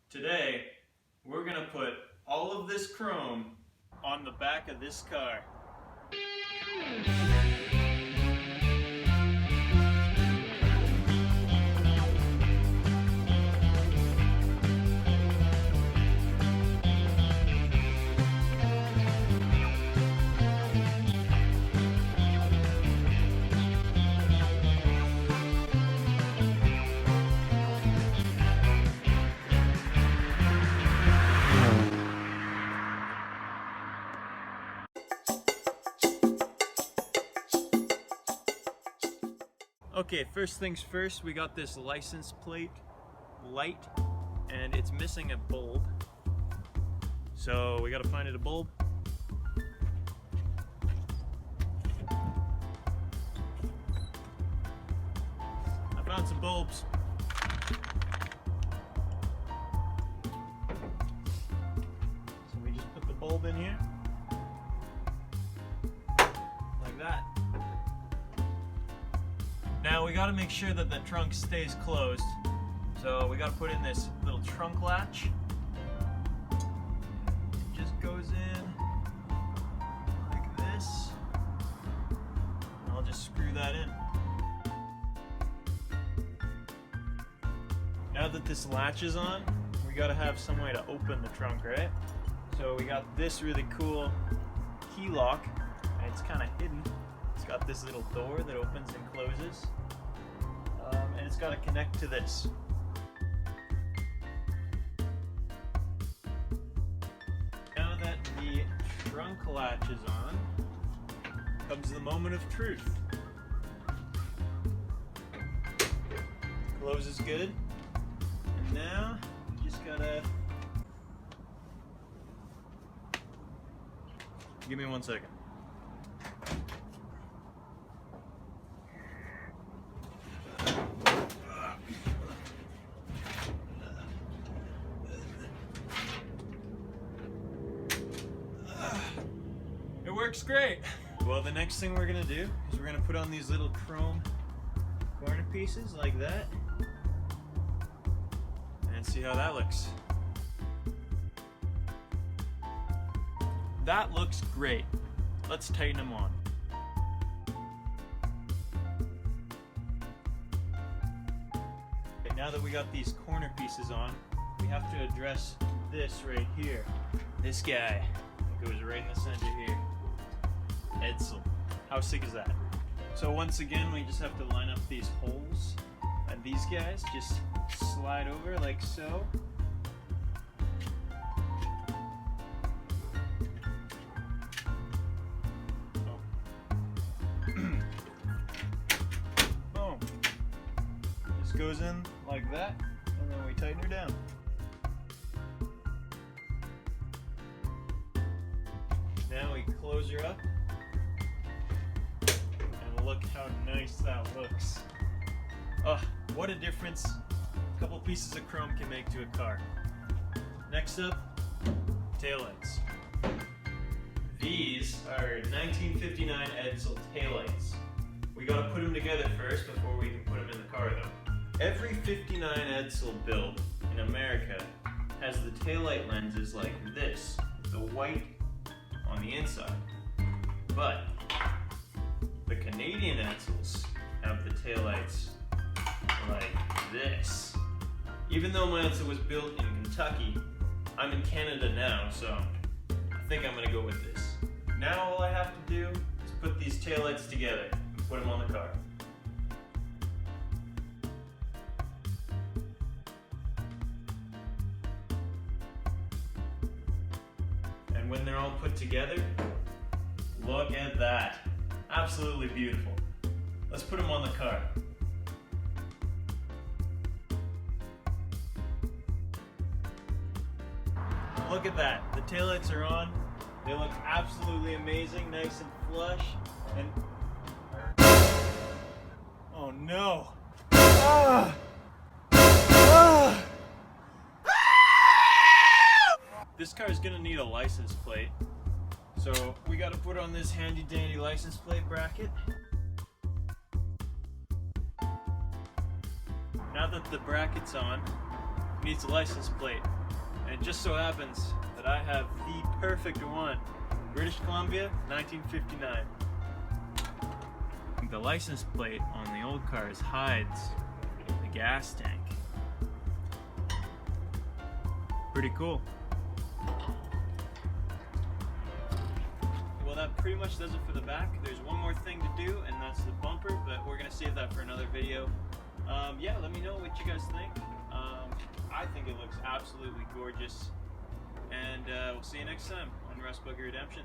Today, we're gonna put all of this chrome on the back of this car. Okay, first things first, we got this license plate light and it's missing a bulb. So we gotta find it a bulb. I found some bulbs. So we just put the bulb in here. Like that. Now we got to make sure that the trunk stays closed, so we got to put in this little trunk latch. It just goes in like this, and I'll just screw that in. Now that this latch is on, we got to have some way to open the trunk, right? So we got this really cool key lock, and it's kind of hidden. It's got this little door that opens and closes, and it's got to connect to this. Now that the trunk latch is on, comes the moment of truth. Closes good, and now you just gotta... Give me 1 second. It works great. Well, the next thing we're gonna do is we're gonna put on these little chrome corner pieces like that and see how that looks. That looks great. Let's tighten them on. Okay, now that we got these corner pieces on, we have to address this right here. This guy. It goes right in the center here. Edsel. How sick is that? So once again, we just have to line up these holes, and these guys just slide over like so. Boom. Just goes in like that, and then we tighten her down. Now we close her up, and look how nice that looks. Oh, what a difference a couple pieces of chrome can make to a car. Next up, taillights. These are 1959 Edsel Taillights. We gotta put them together first before we can put them in the car though. Every 59 Edsel build in America has the taillight lenses like this, the white on the inside. But the Canadian Edsels have the taillights like this. Even though my Edsel was built in Kentucky, I'm in Canada now, so I think I'm gonna go with this. Now all I have to do is put these taillights together and put them on the car. And when they're all put together, look at that. Absolutely beautiful. Let's put them on the car. Look at that. The taillights are on. They look absolutely amazing, nice and flush. And oh no. Ah! Ah! This car is gonna need a license plate. So we gotta put on this handy dandy license plate bracket. Now that the bracket's on, it needs a license plate. And it just so happens that I have the perfect one. British Columbia, 1959. The license plate on the old cars hides the gas tank. Pretty cool. Well, that pretty much does it for the back. There's one more thing to do, and that's the bumper, but we're gonna save that for another video. Yeah, let me know what you guys think. I think it looks absolutely gorgeous. And we'll see you next time on Rust Buggy Redemption.